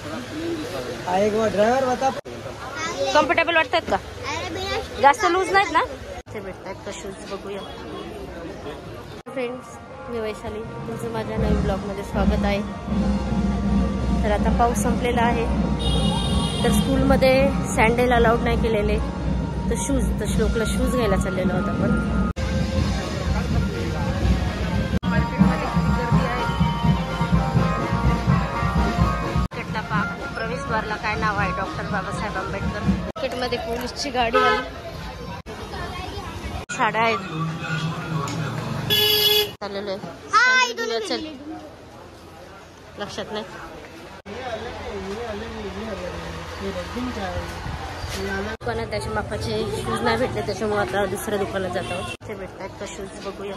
Driver होता comfortable वाटतात का? जास्त लूज नाहीत ना? ते भेटतात का शूज बघूया. फ्रेंड्स, मी वैशाली, तुमचं माझ्या नवीन ब्लॉगमध्ये स्वागत आहे. तर आता पाऊस संपलेला आहे, तर स्कूलमध्ये सँडल अलाउड नाही केलेले, तर श्लोकला शूज घ्यायला चाललेलो होता. आपण मार्केटमध्ये किती गर्दी आहे. मार्केटला पाक प्रवेशद्वारला काय नाव आहे? डॉक्टर बाबासाहेब आंबेडकर. मार्केटमध्ये पोलीसची गाडी आली, साड्या आहेत. चाललेलो आहे, चल लक्षात नाही. दुकानात त्याच्या मापाचे शूज नाही भेटले, त्याच्यामुळे आता दुसऱ्या दुकानात जात आहोत. ते भेटतात का शूज बघूया.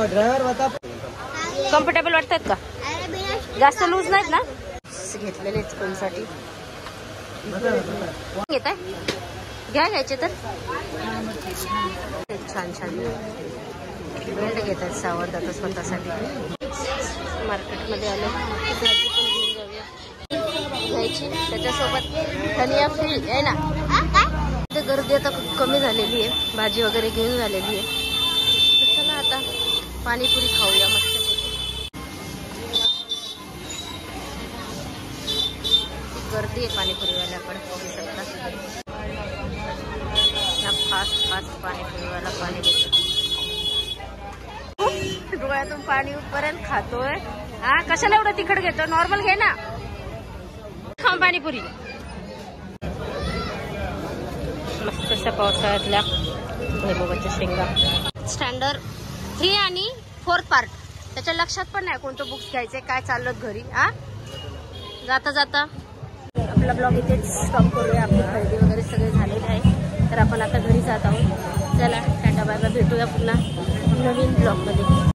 ड्रायव्हर होता कम्फर्टेबल वाटतात का? जास्त लूज नाहीत ना? घेतलेले स्कूलसाठी घेत आहे, घ्यायचे तर छान छान बेल्ट घेत आहेत सावरतात स्वतःसाठी. मार्केटमध्ये आलो, भाजी पण घेऊन जाऊया घ्यायची. त्याच्यासोबत धनिया फ्री आहे ना. ते गर्दी आता खूप कमी झालेली आहे, भाजी वगैरे घेऊन झालेली आहे. तर चला आता पाणीपुरी खाऊया मस्त. गर्दी आहे पाणीपुरीवाल्याकडे, बघू शकता. फास्ट फास्ट पाणीपुरीवाला पाणी देतो, डोळ्यातून पाणी उठपर्यंत खातोय. हा, कशाला एवढं तिखट घेतो? नॉर्मल घे ना, खाऊ पाणीपुरी. मस्त अशा पावसाळ्यातल्या भुईमुगाच्या शेंगा. स्टँडर्ड 3 आणि 4 पार्ट, त्याच्या लक्षात पण नाही कोणतं बुक्स घ्यायचे, काय चाललं घरी. हा, जाता जाता आपला ब्लॉग इथेच स्टॉप करूया. आपली खरेदी वगैरे सगळे झालेले आहे, तर आपण आता घरी जात आहोत. चला टाटा बाय बाय, भेटूया पुन्हा नवीन ब्लॉगमध्ये.